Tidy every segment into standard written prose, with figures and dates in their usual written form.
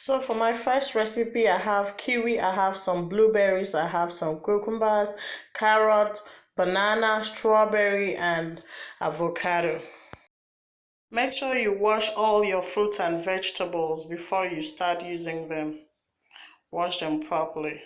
So for my first recipe, I have kiwi, I have some blueberries, I have some cucumbers, carrot, banana, strawberry, and avocado. Make sure you wash all your fruits and vegetables before you start using them. Wash them properly.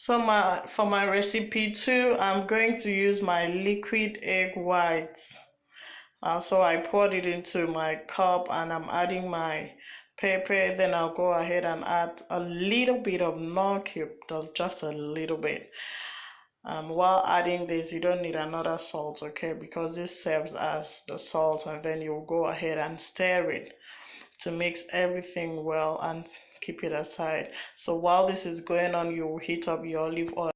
So for my recipe 2, I'm going to use my liquid egg whites. So I poured it into my cup and I'm adding my pepper. Then I'll go ahead and add a little bit of nor cube, just a little bit. While adding this, you don't need another salt, okay? Because this serves as the salt, and then you'll go ahead and stir it to mix everything well and keep it aside. So while this is going on, you will heat up your olive oil.